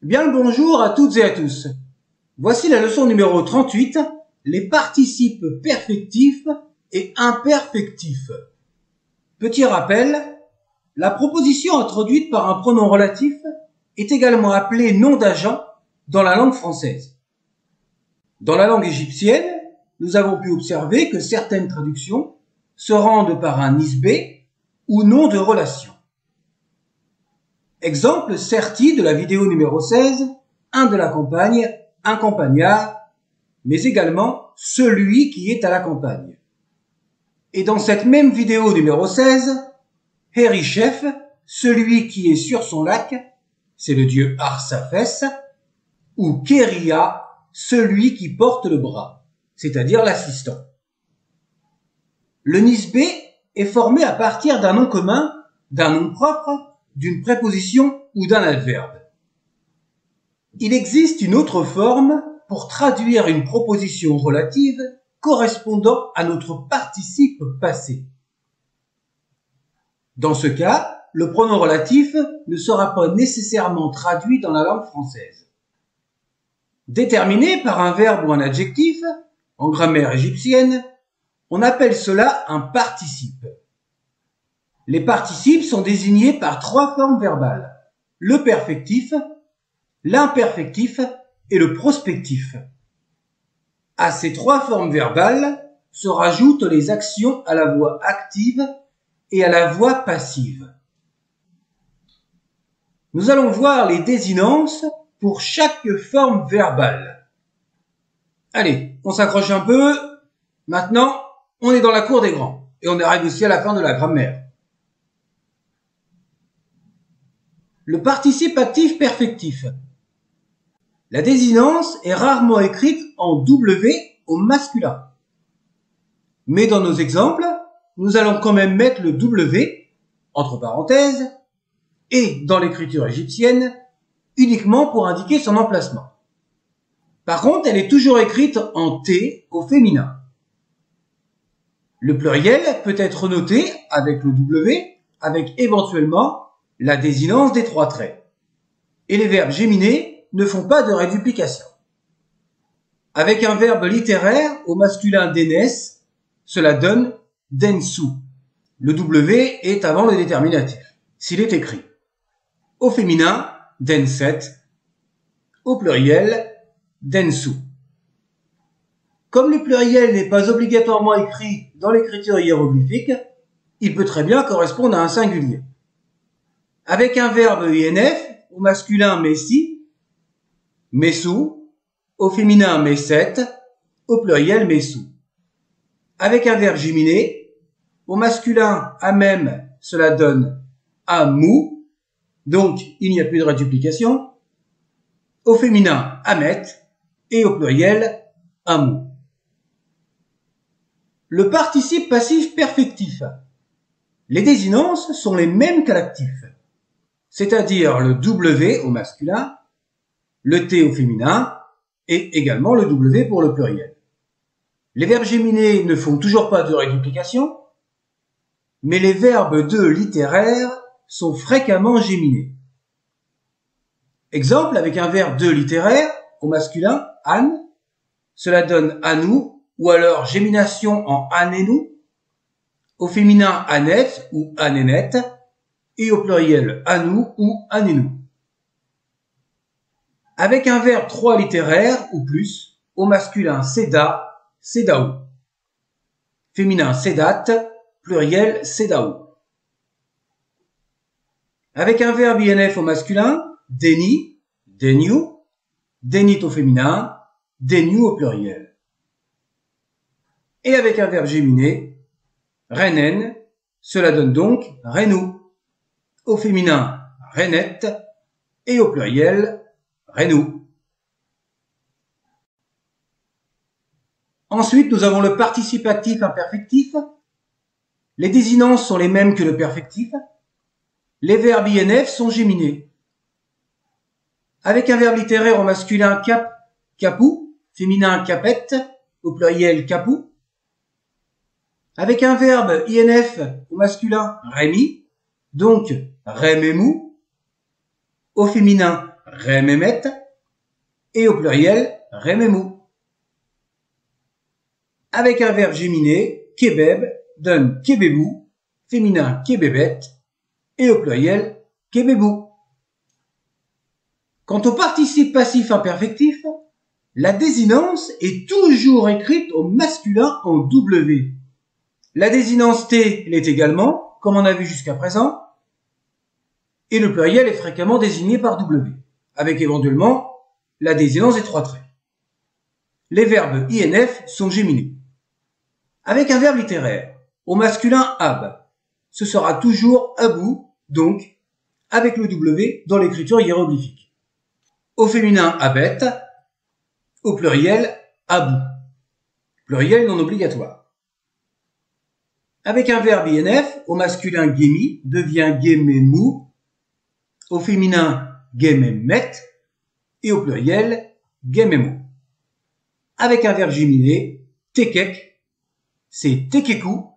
Bien le bonjour à toutes et à tous. Voici la leçon numéro 38, les participes perfectifs et imperfectifs. Petit rappel, la proposition introduite par un pronom relatif est également appelée nom d'agent dans la langue française. Dans la langue égyptienne, nous avons pu observer que certaines traductions se rendent par un nisbé ou nom de relation. Exemple serti de la vidéo numéro 16, un de la campagne, un campagnard, mais également celui qui est à la campagne. Et dans cette même vidéo numéro 16, Herichef, celui qui est sur son lac, c'est le dieu Arsafès, ou Keria, celui qui porte le bras, c'est-à-dire l'assistant. Le nisbé est formé à partir d'un nom commun, d'un nom propre, d'une préposition ou d'un adverbe. Il existe une autre forme pour traduire une proposition relative correspondant à notre participe passé. Dans ce cas, le pronom relatif ne sera pas nécessairement traduit dans la langue française. Déterminé par un verbe ou un adjectif, en grammaire égyptienne, on appelle cela un participe. Les participes sont désignés par trois formes verbales, le perfectif, l'imperfectif et le prospectif. À ces trois formes verbales se rajoutent les actions à la voix active et à la voix passive. Nous allons voir les désinences pour chaque forme verbale. Allez, on s'accroche un peu. Maintenant, on est dans la cour des grands et on arrive aussi à la fin de la grammaire. Le participe actif perfectif. La désinence est rarement écrite en W au masculin. Mais dans nos exemples, nous allons quand même mettre le W, entre parenthèses, et dans l'écriture égyptienne, uniquement pour indiquer son emplacement. Par contre, elle est toujours écrite en T au féminin. Le pluriel peut être noté avec le W, avec éventuellement la désinence des trois traits. Et les verbes géminés ne font pas de réduplication. Avec un verbe littéraire au masculin denes, cela donne densu. Le W est avant le déterminatif, s'il est écrit. Au féminin, denset. Au pluriel, densu. Comme le pluriel n'est pas obligatoirement écrit dans l'écriture hiéroglyphique, il peut très bien correspondre à un singulier. Avec un verbe INF, au masculin messi, messou, au féminin messet, au pluriel messou. Avec un verbe géminé, au masculin amem, cela donne amou, donc il n'y a plus de réduplication, au féminin amet et au pluriel amou. Le participe passif perfectif. Les désinences sont les mêmes qu'à l'actif, c'est-à-dire le W au masculin, le T au féminin et également le W pour le pluriel. Les verbes géminés ne font toujours pas de réduplication, mais les verbes de littéraire sont fréquemment géminés. Exemple avec un verbe de littéraire au masculin, an, cela donne anou ou alors gémination en anénou, au féminin anet ou anénet et au pluriel anou ou anénou. Avec un verbe 3 littéraire ou plus, au masculin seda, sedaou. Féminin sedat, pluriel sedaou. Avec un verbe INF au masculin, deni, deniu, denit au féminin, deniu au pluriel. Et avec un verbe géminé, renen, cela donne donc renou. Au féminin, renet, et au pluriel, renou. Ensuite, nous avons le participe actif imperfectif. Les désinences sont les mêmes que le perfectif. Les verbes INF sont géminés. Avec un verbe littéraire au masculin cap, capou, féminin capette, au pluriel capou. Avec un verbe INF au masculin rémi, donc rememou, au féminin rememet et au pluriel rememou. Avec un verbe géminé, kebeb donne kebebou, féminin kebebet et au pluriel kebebou. Quant au participe passif imperfectif, la désinence est toujours écrite au masculin en W. La désinence T l'est également, comme on a vu jusqu'à présent, et le pluriel est fréquemment désigné par W, avec éventuellement la désinence des trois traits. Les verbes INF sont géminés. Avec un verbe littéraire, au masculin ab, ce sera toujours abou, donc avec le W dans l'écriture hiéroglyphique. Au féminin abet, au pluriel abou, pluriel non obligatoire. Avec un verbe INF, au masculin guémi devient guémémou, au féminin guémémet et au pluriel guémémou. Avec un verbe géminé, tekek, c'est tekekou,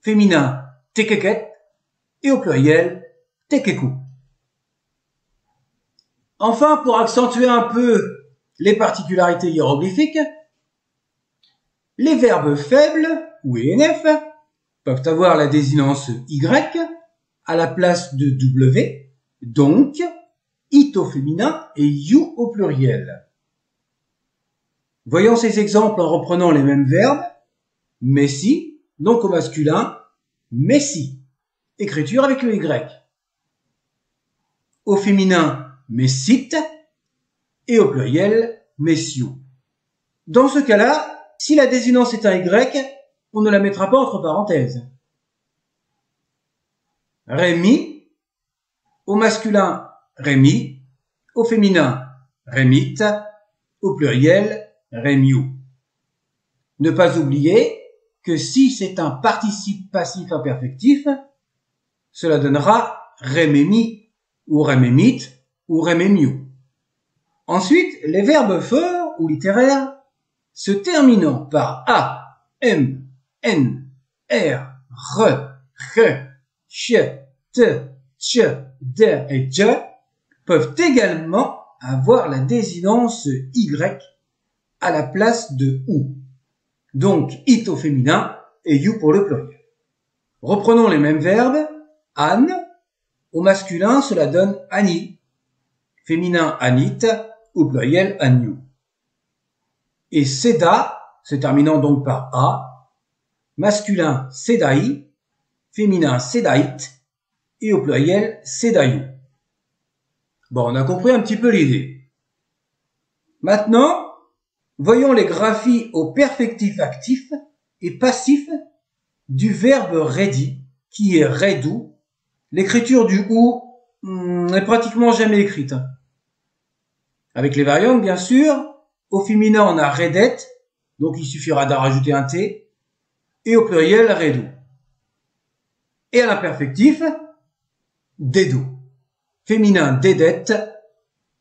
féminin tekeket et au pluriel tekekou. Enfin, pour accentuer un peu les particularités hiéroglyphiques, les verbes faibles ou INF peuvent avoir la désinence Y à la place de W, donc it au féminin et you au pluriel. Voyons ces exemples en reprenant les mêmes verbes. Messi, donc au masculin, messi, écriture avec le Y. Au féminin, messit, et au pluriel, messiou. Dans ce cas-là, si la désinence est un Y, on ne la mettra pas entre parenthèses. Rémi, au masculin, rémi, au féminin, rémit, au pluriel, rémiou. Ne pas oublier que si c'est un participe passif imperfectif, cela donnera remémi ou remémit ou remémiou. Ensuite, les verbes forts ou littéraires se terminant par A, M, N, R, R, H, Ch, T, Ch, D et J peuvent également avoir la désinence Y à la place de OU. Donc, it au féminin et you pour le pluriel. Reprenons les mêmes verbes. Anne, au masculin, cela donne Annie. Féminin, Anit, au pluriel, Agnew. Et Seda, se terminant donc par A, masculin, Sedai, féminin, Sedait, et au pluriel, Sedayou. Bon, on a compris un petit peu l'idée. Maintenant, voyons les graphies au perfectif actif et passif du verbe ready, qui est redou. L'écriture du ou n'est pratiquement jamais écrite. Avec les variantes, bien sûr. Au féminin, on a redet, donc il suffira d'en rajouter un T. Et au pluriel, redou. Et à l'imperfectif, dedou. Féminin, dedet,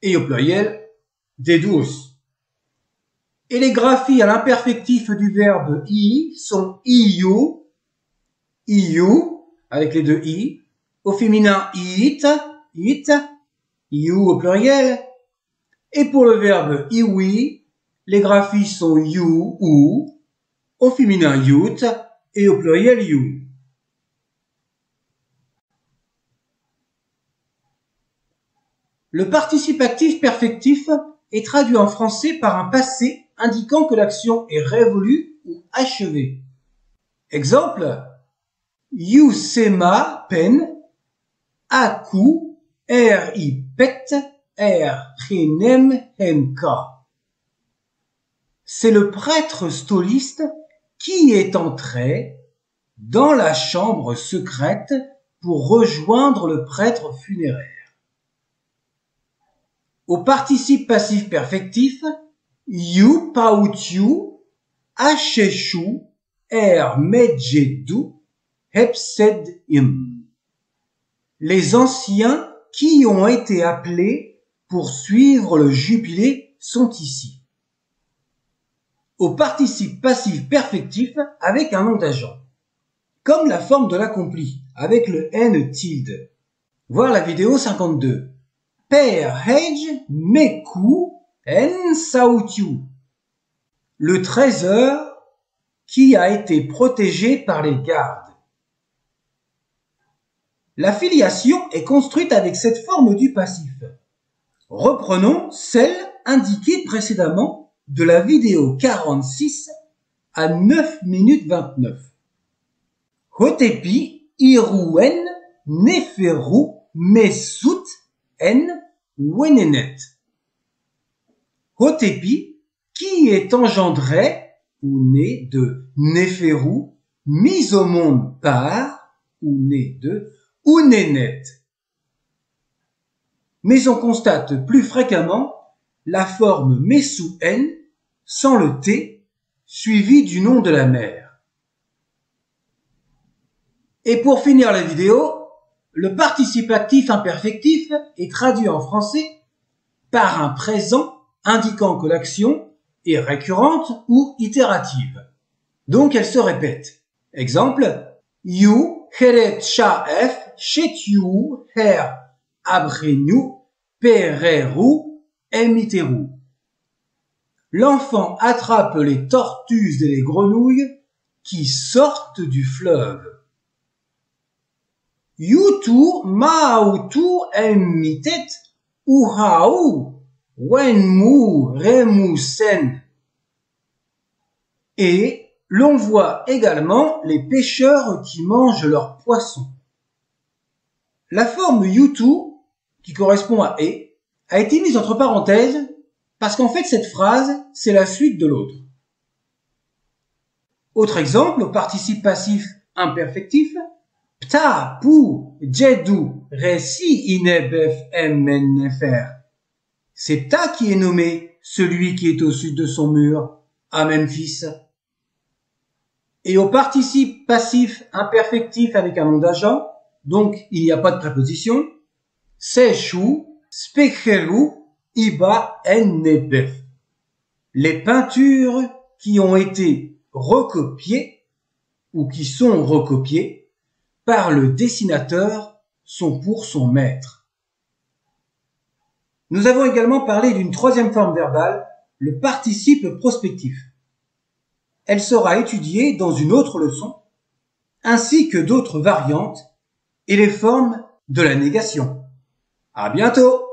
et au pluriel, dedous. Et les graphies à l'imperfectif du verbe i sont iu, avec les deux i, au féminin it, iu au pluriel, et pour le verbe iwi, les graphies sont you, ou, au féminin yout, et au pluriel you. Le participe actif perfectif est traduit en français par un passé indiquant que l'action est révolue ou achevée. Exemple, you sema pen, aku ri pet, rinem hemka. C'est le prêtre stoliste qui est entré dans la chambre secrète pour rejoindre le prêtre funéraire. Au participe passif perfectif, you pautiu, acheshu, medjedu, hepsed im. Les anciens qui ont été appelés pour suivre le jubilé sont ici. Au participe passif perfectif avec un nom d'agent, comme la forme de l'accompli avec le N tilde. Voir la vidéo 52. Perhej meku en sautiu. Le trésor qui a été protégé par les gardes. La filiation est construite avec cette forme du passif. Reprenons celle indiquée précédemment de la vidéo 46 à 9 minutes 29. Hotepi iruen neferu mesut en wenenet. Hotepi, qui est engendré ou né de Néferu, mis au monde par ou né de Unenet. Mais on constate plus fréquemment la forme Mesuen sans le T, suivi du nom de la mère. Et pour finir la vidéo, le participe actif imperfectif est traduit en français par un présent indiquant que l'action est récurrente ou itérative. Donc elle se répète. Exemple, You heret shaef shetiu her abrenu pereru emiteru. L'enfant attrape les tortues et les grenouilles qui sortent du fleuve. Yutu mautu emitet uhau wenmu remusen. Et l'on voit également les pêcheurs qui mangent leurs poissons. La forme yutu, qui correspond à e, a été mise entre parenthèses parce qu'en fait cette phrase, c'est la suite de l'autre. Autre exemple, au participe passif imperfectif, Pta pu jedu resi inebef emmennefer. C'est Pta qui est nommé celui qui est au sud de son mur, à Memphis. Et au participe passif imperfectif avec un nom d'agent, donc il n'y a pas de préposition, Sechu spechelu iba ennebef. Les peintures qui ont été recopiées ou qui sont recopiées par le dessinateur sont pour son maître. Nous avons également parlé d'une troisième forme verbale, le participe prospectif. Elle sera étudiée dans une autre leçon, ainsi que d'autres variantes et les formes de la négation. À bientôt!